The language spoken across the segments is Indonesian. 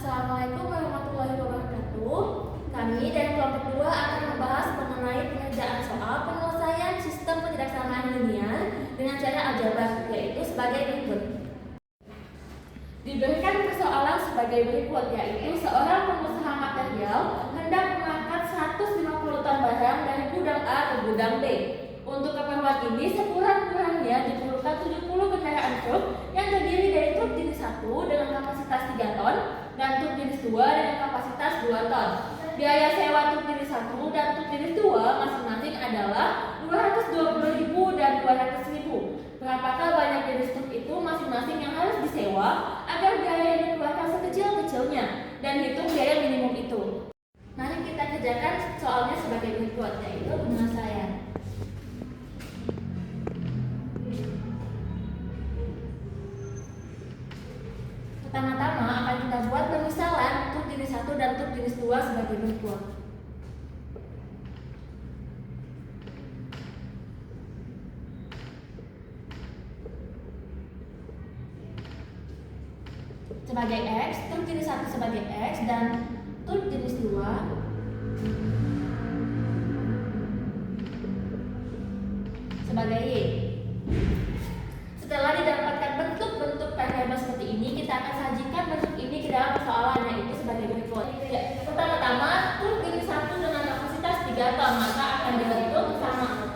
Assalamualaikum warahmatullahi wabarakatuh. Kami dari kelompok 2 akan membahas mengenai pengerjaan soal penyelesaian sistem ketidaksamaan linear dengan cara aljabar, yaitu sebagai berikut. Diberikan persoalan sebagai berikut, yaitu seorang pengusaha material hendak mengangkat 150 ton barang dari gudang A ke gudang B. Untuk keperluan ini sekurang-kurangnya diperlukan 70 kendaraan truk yang terdiri dari truk jenis 1 dengan kapasitas 3 ton dan truk jenis 2 dengan kapasitas 2 ton. Biaya sewa truk jenis 1 dan truk jenis 2 masing-masing adalah 220.000 dan 200.000. Berapakah banyak jenis truk itu masing-masing yang harus disewa agar biaya yang dikeluarkan sekecil-kecilnya, dan hitung biaya minimum itu. Mari kita kerjakan soalnya sebagai berikut, yaitu penyelesaian. Pertama-tama akan kita buat pemisalan truk jenis 1 dan truk jenis 2 sebagai berikut. Sebagai X, truk jenis 1 sebagai X dan truk jenis 2 sebagai Y. Setelah didapatkan bentuk-bentuk variabel seperti ini, kita akan sajikan bentuk ini ke dalam persoalan, yaitu sebagai berikut. Pertama-tama, truk jenis 1 dengan kapasitas 3 ton, maka akan dibentuk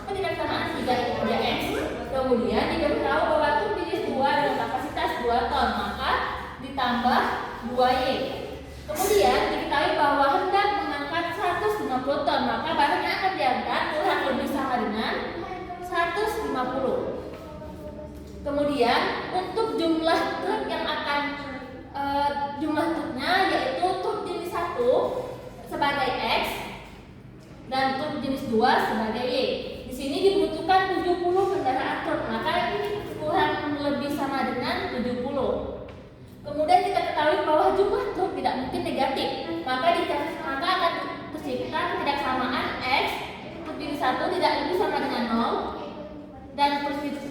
ketidaksamaan 3X. Kemudian diberitahu bahwa truk jenis 2 dengan kapasitas 2 ton, maka ditambah 2Y. Kemudian diketahui bahwa hendak mengangkat 150 ton, maka barangnya akan diangkat kurang lebih sama dengan 150. Kemudian untuk jumlah truk yang akan jumlah truknya yaitu truk jenis 1 sebagai X dan truk jenis 2 sebagai Y. Di sini dibutuhkan 70 kendaraan truk, maka ini kurang lebih sama dengan 70. Kemudian kita ketahui bahwa jumlah truk tidak mungkin negatif, maka akan tercipta ketidaksamaan X. Truk jenis 1 tidak lebih sama dengan 0 dan truk jenis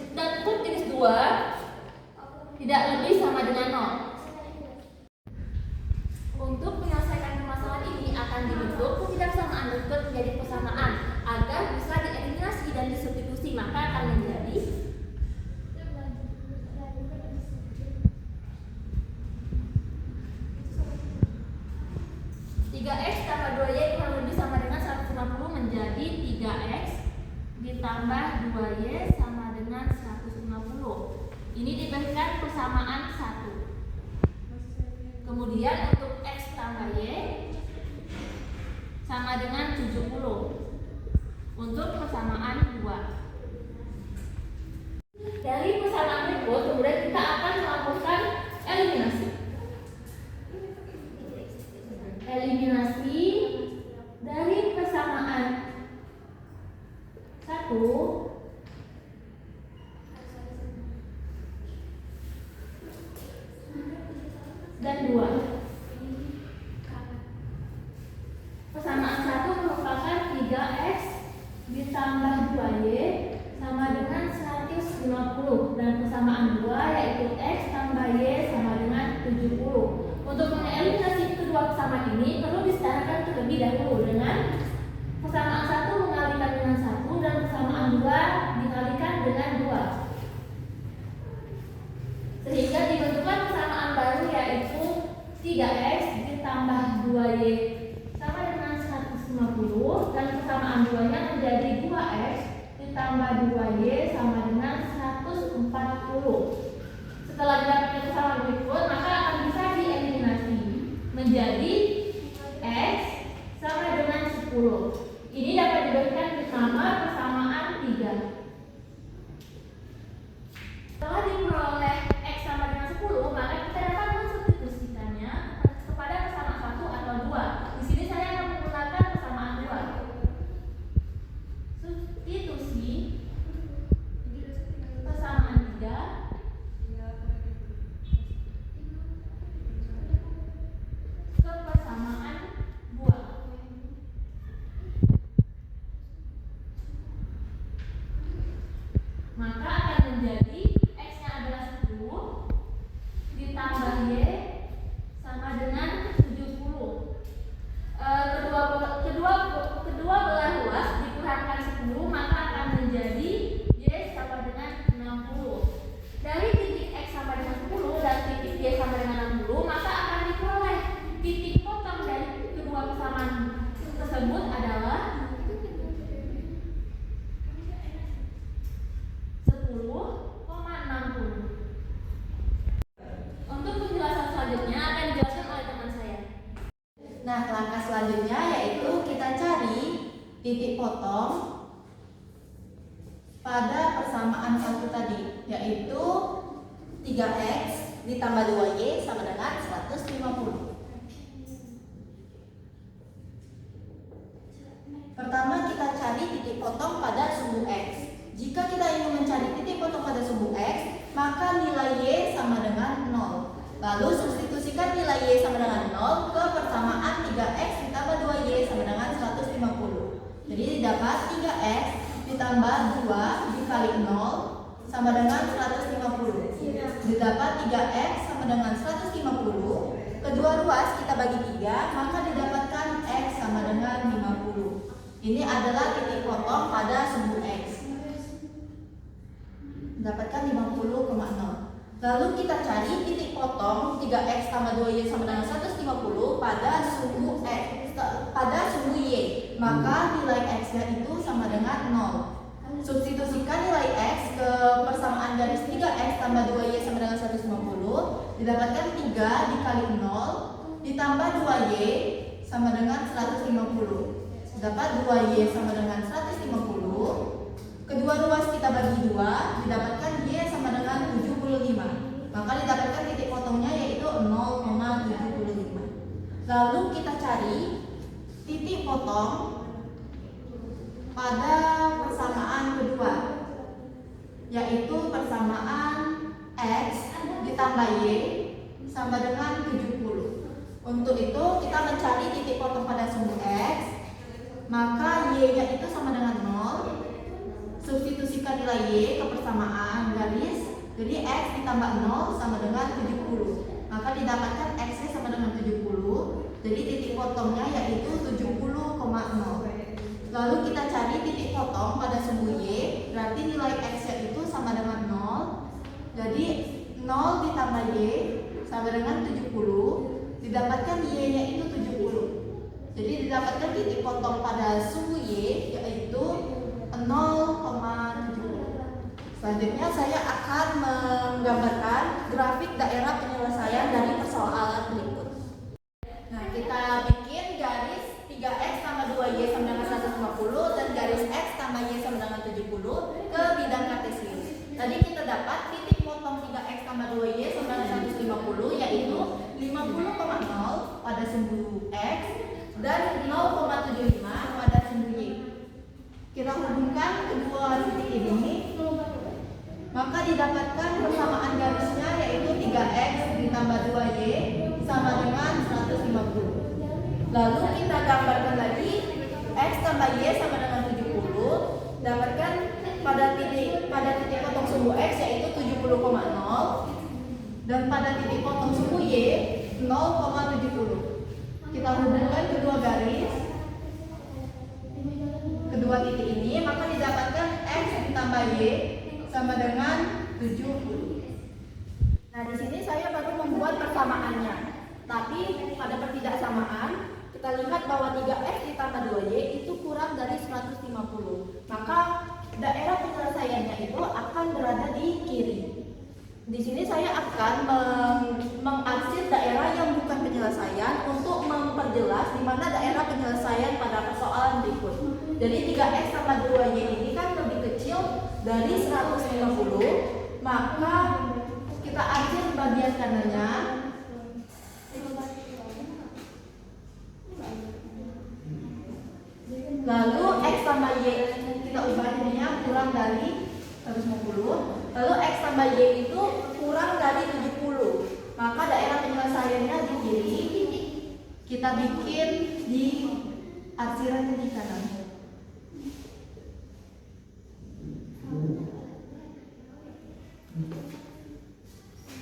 2 tidak lebih sama dengan 0. Untuk menyelesaikan permasalahan ini akan dibentuk ketidaksamaan berikut menjadi persamaan agar bisa dieliminasi dan disubstitusi, maka akan menjadi 3X tambah 2Y kurang lebih sama dengan 150 menjadi 3X ditambah 2Y sama dengan 150. Ini diberikan persamaan 1. Kemudian untuk X tambah Y sama dengan 70 untuk persamaan 2. Dari persamaan berikut kemudian kita akan melakukan eliminasi. Eliminasi dari persamaan 1 dan 2. Persamaan 1 merupakan 3X ditambah 2Y sama dengan 150 dan persamaan 2 yaitu X tambah Y sama dengan 70. Untuk mengeliminasi kedua persamaan ini perlu disetarakan terlebih dahulu dengan persamaan 1 mengalikan dengan 1 dan persamaan 2 dikalikan dengan 2. Sehingga dibentuklah persamaan baru yaitu 3X ditambah 2Y sama dengan 150 dan persamaan 2-nya menjadi 2X ditambah 2Y sama dengan 140. Setelah didapatkan persamaan berikut, maka akan bisa dieliminasi menjadi X sama dengan 10. Ini dapat diberikan nama persamaan 3. Setelah diperoleh X sama dengan 10, maka kita dapat mensubstitusikannya kepada persamaan 1 atau 2. Di sini saya akan menggunakan persamaan 2. Substitusi Selanjutnya yaitu kita cari titik potong pada persamaan satu tadi, yaitu 3x ditambah 2y sama dengan 150. Pertama kita cari titik potong pada sumbu x. Jika kita ingin mencari titik potong pada sumbu x, maka nilai y sama dengan 0. Lalu substitusikan nilai y sama dengan 0 ke persamaan 3x ditambah 2y sama dengan 150. Jadi didapat 3x ditambah 2 dikali 0 sama dengan 150. Didapat 3x sama dengan 150. Kedua ruas kita bagi 3, maka didapatkan x sama dengan 50. Ini adalah titik potong pada sumbu x. Dapatkan 50,0. Lalu kita cari titik potong 3x tambah 2y sama dengan 150 pada sumbu x, pada sumbu y. Maka nilai x-nya itu sama dengan 0. Substitusikan nilai x ke persamaan garis 3x tambah 2y sama dengan 150. Didapatkan 3 dikali 0 ditambah 2y sama dengan 150. Dapat 2y sama dengan 150. Kedua ruas kita bagi 2, didapatkan y sama dengan 75. Maka didapatkan titik potongnya yaitu 0,75. Lalu kita cari titik potong pada persamaan kedua, yaitu persamaan x ditambah y sama dengan 70. Untuk itu kita mencari titik potong pada sumbu x, maka y-nya itu sama dengan 0. Substitusikan nilai y ke persamaan garis. Jadi x ditambah 0 sama dengan 70. Maka didapatkan x-nya sama dengan 70. Jadi titik potongnya yaitu 70,0. Lalu kita cari titik potong pada sumbu y. Berarti nilai x-nya itu sama dengan 0. Jadi 0 ditambah y sama dengan 70. Didapatkan y-nya itu 70. Jadi didapatkan titik potong pada sumbu y yaitu 0,70. Selanjutnya saya akan menggambarkan grafik daerah penyelesaian dari persoalan berikut. Nah, kita bikin garis 3x tambah 2y sama dengan 150 dan garis x tambah y sama dengan 70 ke bidang kartesius. Tadi kita dapat titik potong 3x tambah 2y sama dengan 150 yaitu 50,0 pada sumbu x dan 0,75 pada sumbu y. Kita hubungkan kedua titik ini, maka didapatkan persamaan garisnya yaitu 3x ditambah 2y sama dengan 150. Lalu kita gambarkan lagi x tambah y sama dengan 70. Dapatkan pada titik potong sumbu x yaitu 70,0 dan pada titik potong sumbu y 0,70. Kita hubungkan kedua garis, kedua titik ini, maka didapatkan x ditambah y sama dengan 70. Nah, di sini saya baru membuat persamaannya. Tapi pada pertidaksamaan kita lihat bahwa 3x ditambah 2y itu kurang dari 150. Maka daerah penyelesaiannya itu akan berada di kiri. Di sini saya akan mengarsir daerah yang bukan penyelesaian untuk memperjelas di mana daerah penyelesaian pada persoalan berikut. Jadi 3x tambah 2y ini kan lebih kecil dari 150, maka kita arsir bagian kanannya. Lalu x tambah y kita ubah jadinya kurang dari 150. Lalu x tambah y itu kurang dari 70. Maka daerah penyelesaiannya di kiri. Kita bikin di arsirannya di kanan.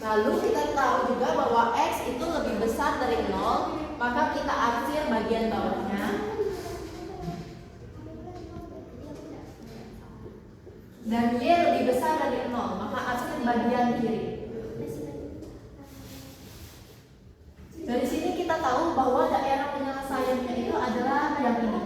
Lalu kita tahu juga bahwa x itu lebih besar dari 0, maka kita arsir bagian bawahnya. Dan y lebih besar dari 0, maka arsir bagian kiri. Dari sini kita tahu bahwa daerah penyelesaiannya itu adalah yang ini.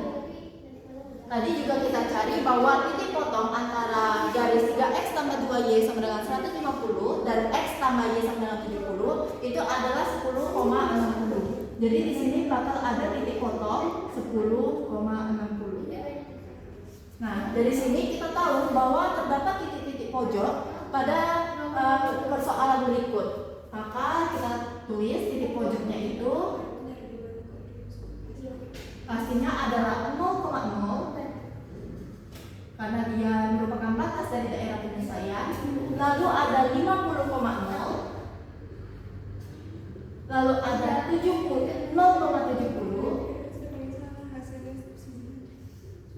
Tadi juga kita cari bahwa titik potong antara garis 3x tambah 2y sama dengan 150 dan X tambah Y sama dengan 70 itu adalah 10,60. Jadi di sini bakal ada titik potong 10,60. Nah, dari sini kita tahu bahwa terdapat titik-titik pojok pada persoalan berikut. Maka kita tulis titik pojoknya itu pastinya adalah 0,0 karena dia merupakan batas dari daerah penyelesaian. Lalu ada 50,0, lalu ada 0,70,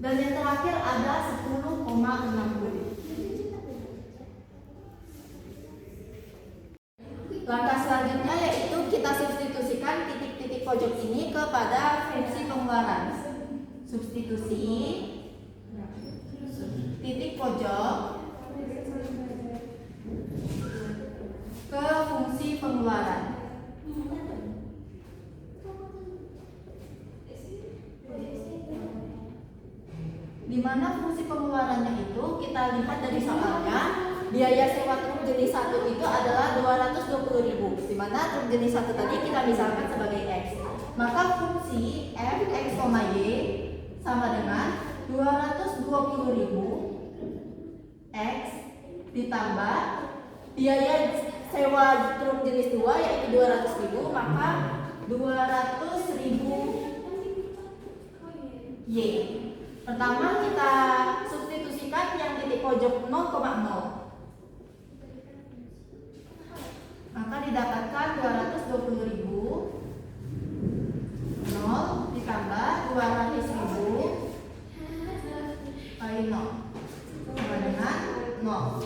dan yang terakhir ada 10,60. Langkah selanjutnya yaitu kita substitusikan titik-titik pojok ini kepada fungsi pengeluaran. Substitusi titik pojok ke fungsi pengeluaran. Di mana fungsi pengeluarannya itu kita lihat dari soalnya, biaya sewa truk jenis 1 itu adalah 220.000, di mana truk jenis 1 tadi kita misalkan sebagai X. Maka fungsi f x, y sama dengan 220.000 X ditambah biaya sewa truk jenis 2 yaitu 200.000, maka 200.000 Y. Pertama kita substitusikan yang titik pojok 0,0, maka didapatkan 220.000 0 ditambah 200.000 kali 0 sama dengan 0.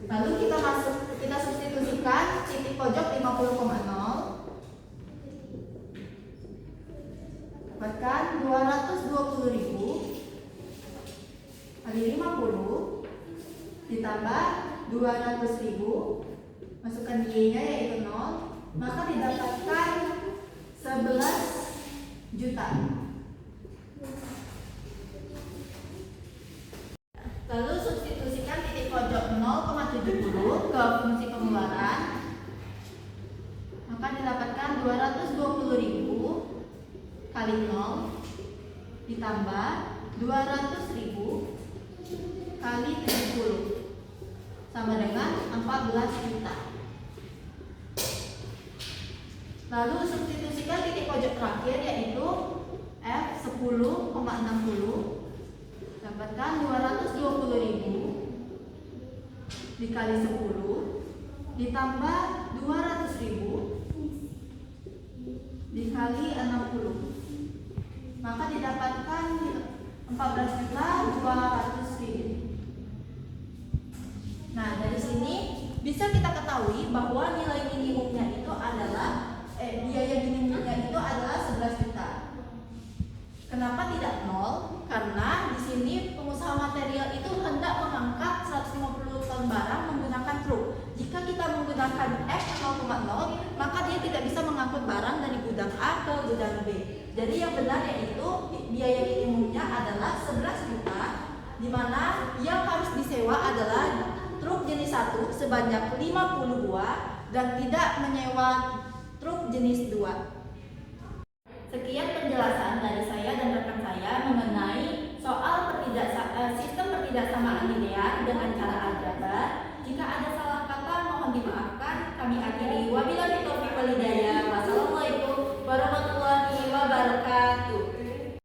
Lalu kita substitusikan titik pojok 50,0, dapatkan 220.000 kali 50 ditambah 200.000, masukkan Y-nya yaitu 0, maka didapatkan 11 juta. Lalu substitusikan titik pojok 0,70 ke fungsi pengeluaran, maka didapatkan 220.000 kali 0 ditambah 200.000 kali 70 sama dengan 14 juta. Lalu substitusikan titik pojok terakhir yaitu F 10,60, dapatkan 220.000 dikali 10 ditambah 200.000 dikali 60, maka didapatkan 14.200.000. Nah, dari sini bisa kita ketahui bahwa nilai minimumnya itu adalah biaya minimumnya itu adalah 11 juta. Kenapa tidak 0? Karena di sini pengusaha material itu hendak mengangkat 150 ton barang menggunakan truk. Jika kita menggunakan F 0,0, maka dia tidak bisa mengangkut barang dari gudang A ke gudang B. Jadi yang benar yaitu biaya minimumnya adalah 11 juta, di mana yang harus disewa adalah truk jenis 1 sebanyak 50 buah dan tidak menyewa truk jenis 2. Sekian penjelasan dari saya dan rekan saya mengenai soal sistem pertidaksamaan linear dengan cara aljabar. Jika ada salah kata mohon dimaafkan. Kami akhiri wabillahi taufiq wal hidayah. Wassalamualaikum warahmatullahi wabarakatuh.